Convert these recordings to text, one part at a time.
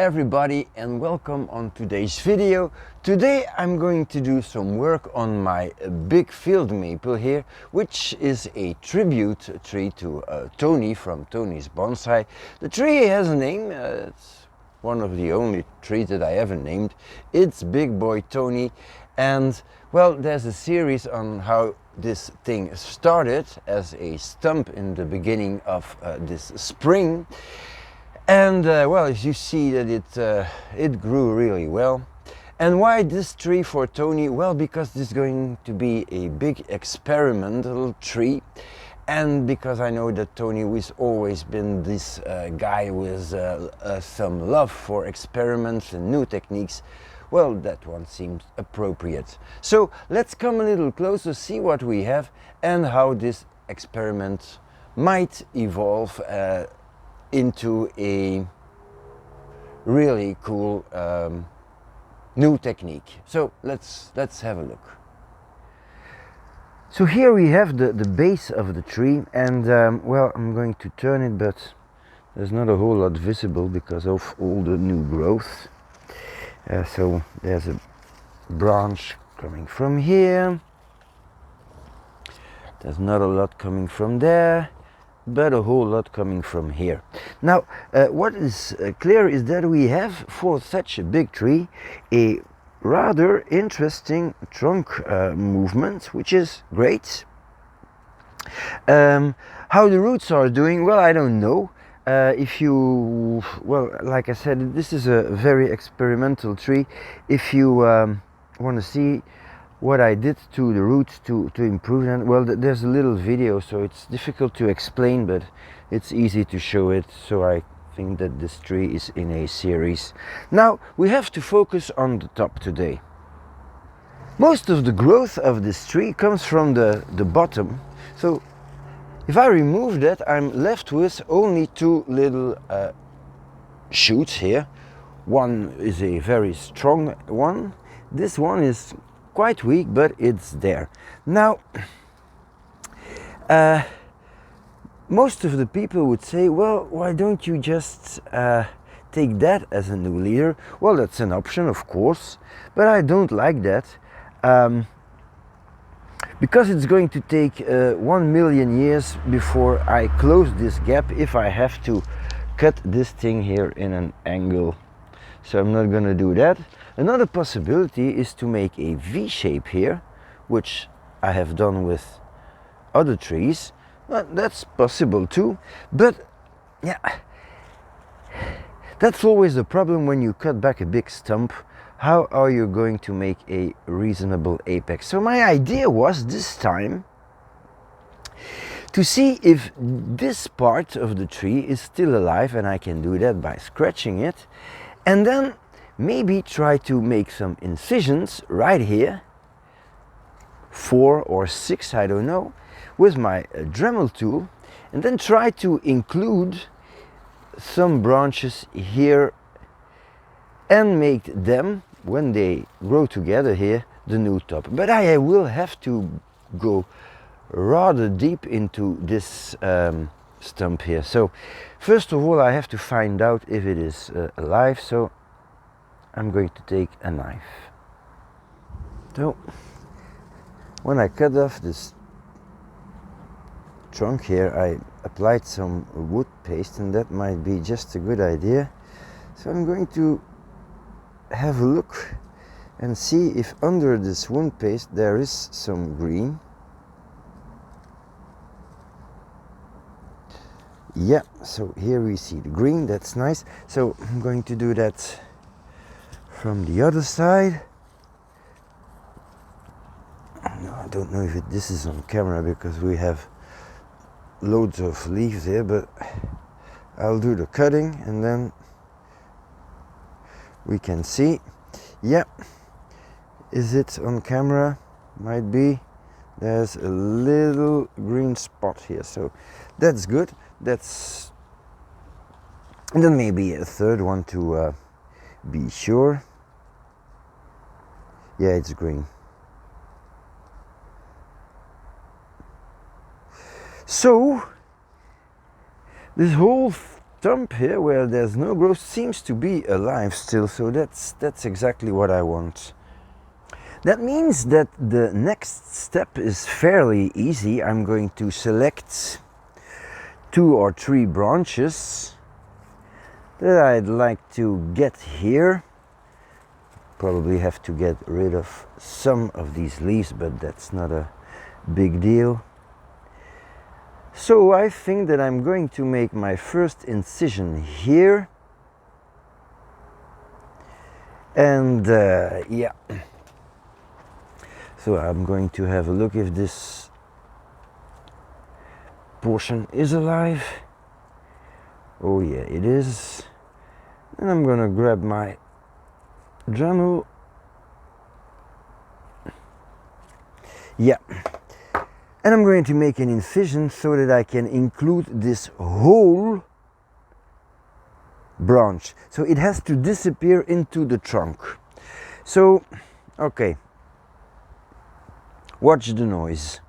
everybody and welcome on today's video. Today I'm going to do some work on my big field maple here, which is a tribute tree to Tony from Tony's Bonsai. The tree has a name, it's one of the only trees that I ever named. It's Big Boy Tony, and well, there's a series on how this thing started as a stump in the beginning of this spring. And well, as you see that it grew really well. And why this tree for Tony? Well, because this is going to be a big experimental tree, and because I know that Tony has always been this guy with some love for experiments and new techniques. Well, that one seems appropriate. So let's come a little closer, see what we have and how this experiment might evolve into a really cool new technique. So let's have a look. So here we have the base of the tree, and well, I'm going to turn it, but there's not a whole lot visible because of all the new growth. So there's a branch coming from here. There's not a lot coming from there, but a whole lot coming from here. Now, what is clear is that we have, for such a big tree, a rather interesting trunk movement, which is great. How the roots are doing, well, I don't know. Well, like I said, this is a very experimental tree. If you want to see what I did to the roots to improve them, well, there's a little video, so it's difficult to explain, but it's easy to show it. So I think that this tree is in a series. Now we have to focus on the top today. Most of the growth of this tree comes from the bottom. So if I remove that, I'm left with only two little shoots here. One is a very strong one. This one is quite weak, but it's there. Now, most of the people would say, well, why don't you just take that as a new leader? Well, that's an option, of course, but I don't like that. Because it's going to take 1 million years before I close this gap if I have to cut this thing here in an angle. So I'm not going to do that. Another possibility is to make a V shape here, which I have done with other trees. Well, that's possible too, but yeah, that's always the problem when you cut back a big stump. How are you going to make a reasonable apex? So my idea was this time to see if this part of the tree is still alive, and I can do that by scratching it, and then maybe try to make some incisions right here, 4 or 6, I don't know, with my Dremel tool, and then try to include some branches here and make them, when they grow together here, the new top. But I will have to go rather deep into this stump here. So first of all, I have to find out if it is alive. So I'm going to take a knife. So when I cut off this trunk here, I applied some wood paste, and that might be just a good idea. So I'm going to have a look and see if under this wood paste there is some green. Yeah, so here we see the green, that's nice. So I'm going to do that from the other side. No, I don't know if this is on camera because we have loads of leaves here, but I'll do the cutting and then we can see. Yeah, is it on camera? Might be. There's a little green spot here, so that's good. That's, and then maybe a third one to be sure. Yeah, it's green. So this whole stump here where there's no growth seems to be alive still, so that's exactly what I want. That means that the next step is fairly easy. I'm going to select 2 or 3 branches that I'd like to get here. Probably have to get rid of some of these leaves, but that's not a big deal. So I think that I'm going to make my first incision here. And yeah. So I'm going to have a look if this portion is alive. Oh yeah, it is. And I'm gonna grab my Dremel. Yeah. And I'm going to make an incision so that I can include this whole branch. So it has to disappear into the trunk. So, okay. Watch the noise.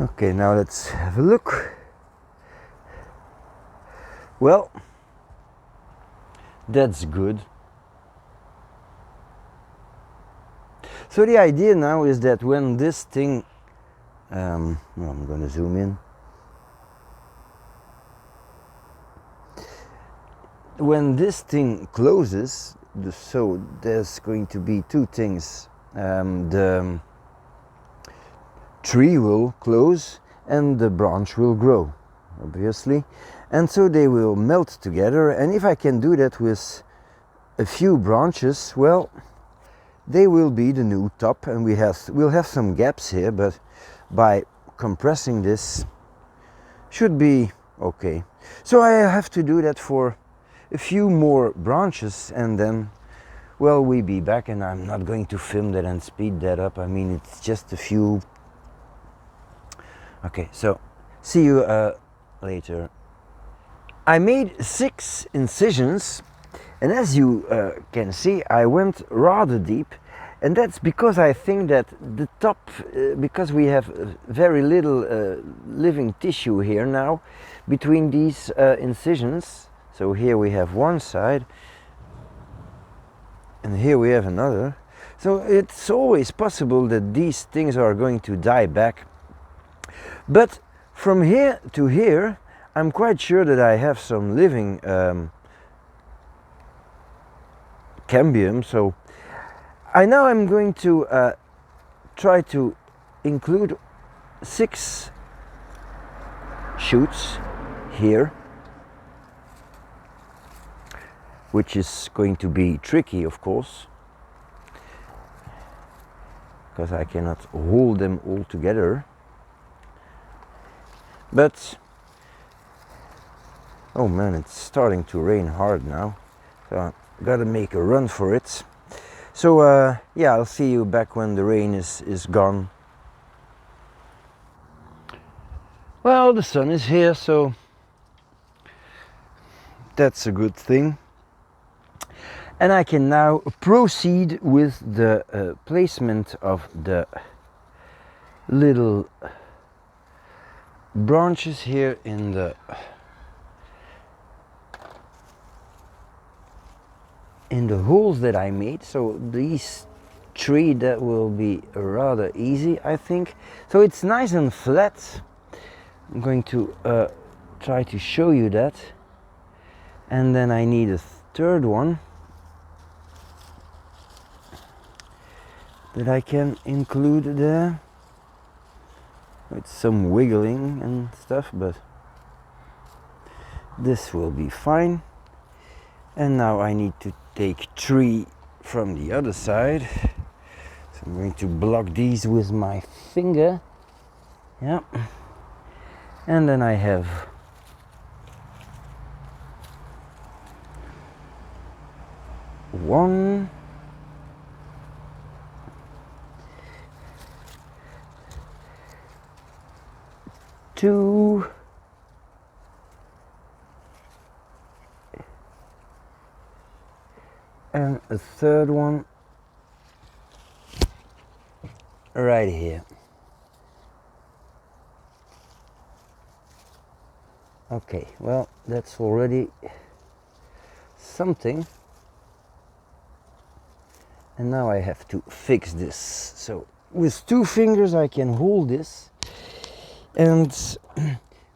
Okay, now let's have a look. Well, that's good. So the idea now is that when this thing, I'm going to zoom in. When this thing closes, so there's going to be 2 things. The tree will close and the branch will grow, obviously. And so they will melt together, and if I can do that with a few branches, well, they will be the new top, and we'll have some gaps here, but by compressing this should be okay. So I have to do that for a few more branches, and then, well, we'll be back, and I'm not going to film that and speed that up. I mean, it's just a few. Okay, so see you later. I made 6 incisions, and as you can see, I went rather deep, and that's because I think that the top, because we have very little living tissue here now between these incisions. So here we have one side, and here we have another. So it's always possible that these things are going to die back. But from here to here, I'm quite sure that I have some living cambium. So I'm going to try to include 6 shoots here, which is going to be tricky, of course, because I cannot hold them all together. But oh man, it's starting to rain hard now, so I gotta make a run for it. So yeah, I'll see you back when the rain is gone. Well, the sun is here, so that's a good thing. And I can now proceed with the placement of the little branches here in the holes that I made. So these 3, that will be rather easy, I think. So it's nice and flat. I'm going to try to show you that. And then I need a 3rd one that I can include there. It's some wiggling and stuff, but this will be fine. And now I need to take 3 from the other side. So I'm going to block these with my finger. Yeah. And then I have 1, 2, and a third one right here. Okay, well, that's already something. And now I have to fix this. So with 2 fingers I can hold this, and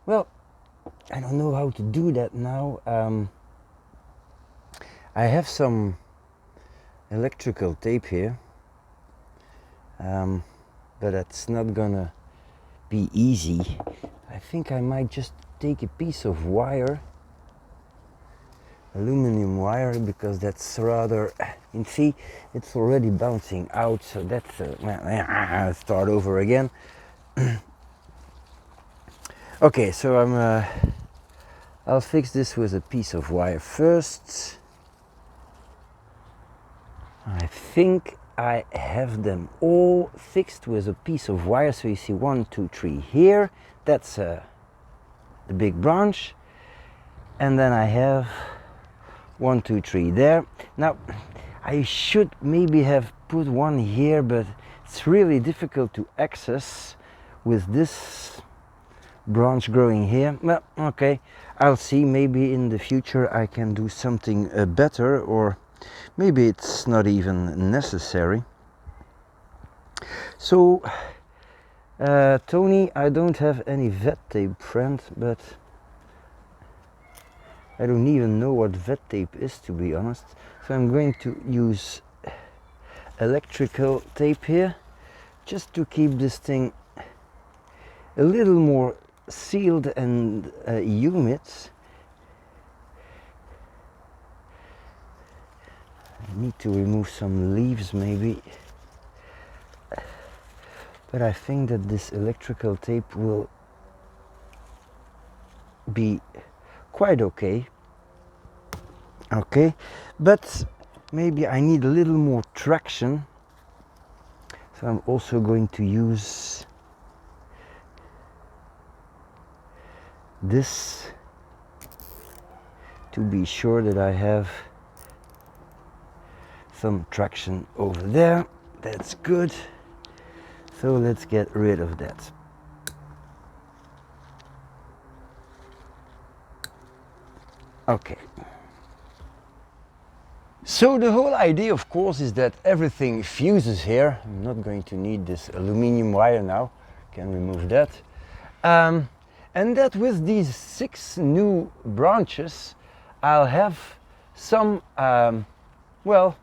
well, I don't know how to do that now. I have some electrical tape here, but it's not gonna be easy. I think I might just take a piece of wire, aluminum wire, because that's rather, you see, it's already bouncing out, so that's I'll start over again. Okay, so I'll fix this with a piece of wire first. I think I have them all fixed with a piece of wire. So you see 1, 2, 3 here. That's the big branch, and then I have 1, 2, 3 there. Now I should maybe have put one here, but it's really difficult to access with this branch growing here. Well, okay, I'll see. Maybe in the future I can do something better, or maybe it's not even necessary. So Tony, I don't have any vet tape, friend, but I don't even know what vet tape is, to be honest. So I'm going to use electrical tape here, just to keep this thing a little more sealed and humid. I need to remove some leaves maybe, but I think that this electrical tape will be quite okay. Okay, but maybe I need a little more traction, so I'm also going to use this to be sure that I have some traction over there. That's good. So let's get rid of that. Okay. So the whole idea, of course, is that everything fuses here. I'm not going to need this aluminum wire now. Can remove that. And that with these 6 new branches, I'll have some, well,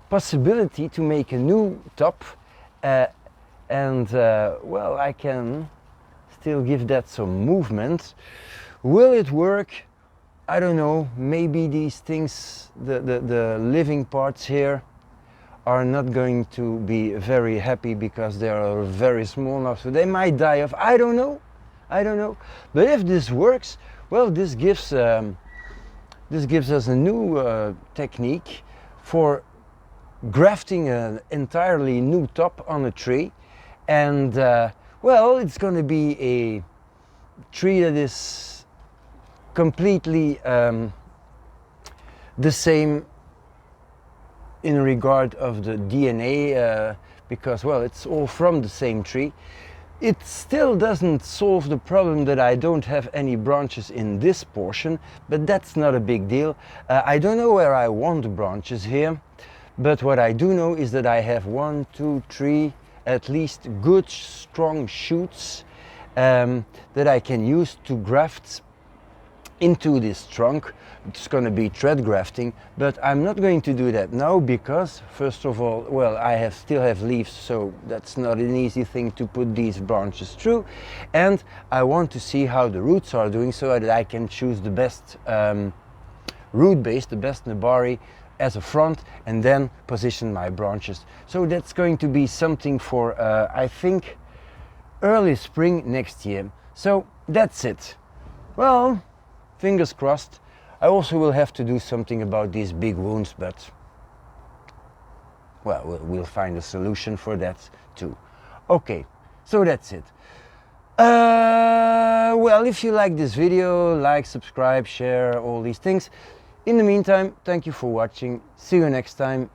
possibility to make a new top, and well, I can still give that some movement. Will it work? I don't know. Maybe these things, the living parts here, are not going to be very happy because they are very small now, so they might die off. I don't know. But if this works, well, this gives us a new technique for grafting an entirely new top on a tree, and well, it's going to be a tree that is completely the same in regard of the DNA, because, well, it's all from the same tree. It still doesn't solve the problem that I don't have any branches in this portion, but that's not a big deal. I don't know where I want the branches here, but what I do know is that I have 1, 2, 3 at least good strong shoots that I can use to graft into this trunk. It's going to be thread grafting, but I'm not going to do that now because, first of all, well, I still have leaves, so that's not an easy thing to put these branches through, and I want to see how the roots are doing so that I can choose the best root base, the best Nebari as a front, and then position my branches. So that's going to be something for I think early spring next year. So that's it. Well, fingers crossed. I also will have to do something about these big wounds, but well, we'll find a solution for that too. Okay, so that's it. Well, if you like this video, like, subscribe, share, all these things. In the meantime, thank you for watching. See you next time.